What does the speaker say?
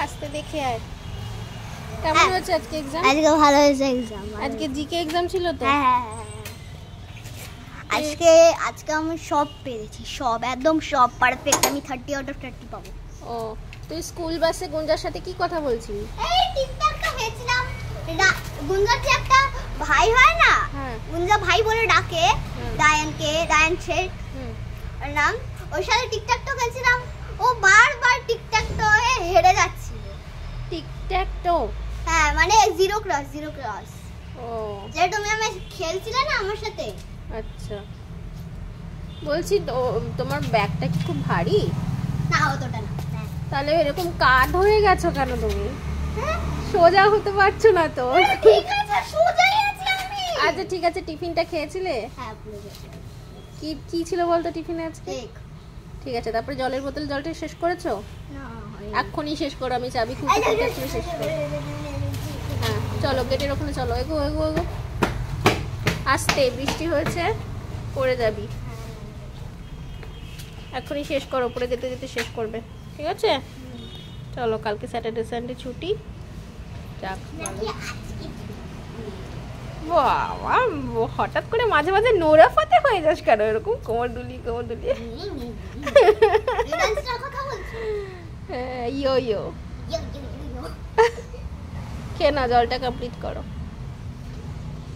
আস্তে দেখে আয়। কেমন হয়েছে আজকে এক্সাম? আজকে ভালো হয়েছে এক্সাম। আজকে জিকে এক্সাম ছিল তো? হ্যাঁ। আজকে আমি সব পেরেছি, সব একদম সব পারফেক্ট। আমি 30 আউট অফ 30 পাবো। ও, তুই স্কুল বাসে গুঞ্জার সাথে কি কথা বলছিলি? এই টিকটক তো হয়েছিলাম। গুঞ্জার যে একটা ভাই হয় না, গুঞ্জা ভাই বলে ডাকে ডায়ানকে, ডায়ান শেখ নাম। ওর সাথে টিকটক তো খেলছিলাম। ও বারবার টিকটক তো হেরে যাচ্ছিল। টিকটক তো? হ্যাঁ, মানে জিরো ক্রস। ও, যে তুমি আমি খেলছিলে না আমার সাথে। আচ্ছা, বলছি তোমার ব্যাগটা কি খুব ভারী? না, অতটা না। তাহলে এরকম কাঠ হয়ে গেছো কেন তুমি? সোজা হতে পারছো না তো? ঠিক আছে, সোজাই আছি আমি। আচ্ছা ঠিক আছে, টিফিনটা খেয়েছিলে? হ্যাঁ, ভুলে গেছি। কি ছিল বলতো টিফিনে আজকে? কেক। ঠিক আছে, তারপরে জলের বোতল, জলটা শেষ করেছো? না, এক্ষুনি শেষ করো, আমি চাবি খুঁজে এক্ষুনি শেষ করো। হ্যাঁ চলো, গেটের ওখানে চলো, এগো। আস্তে, বৃষ্টি হয়েছে, পড়ে যাবি। এক্ষুনি শেষ করো, পড়ে যেতে যেতে শেষ করবে, ঠিক আছে? চলো, কালকে স্যাটারডে সানডে ছুটি। যাক, বাবা, হঠাৎ করে মাঝে মাঝে নোরা ফাতে হয়ে যাস কেন এরকম? কোমর দুলিয়ে ইয়ো খেয়ে না, জলটা কমপ্লিট করো।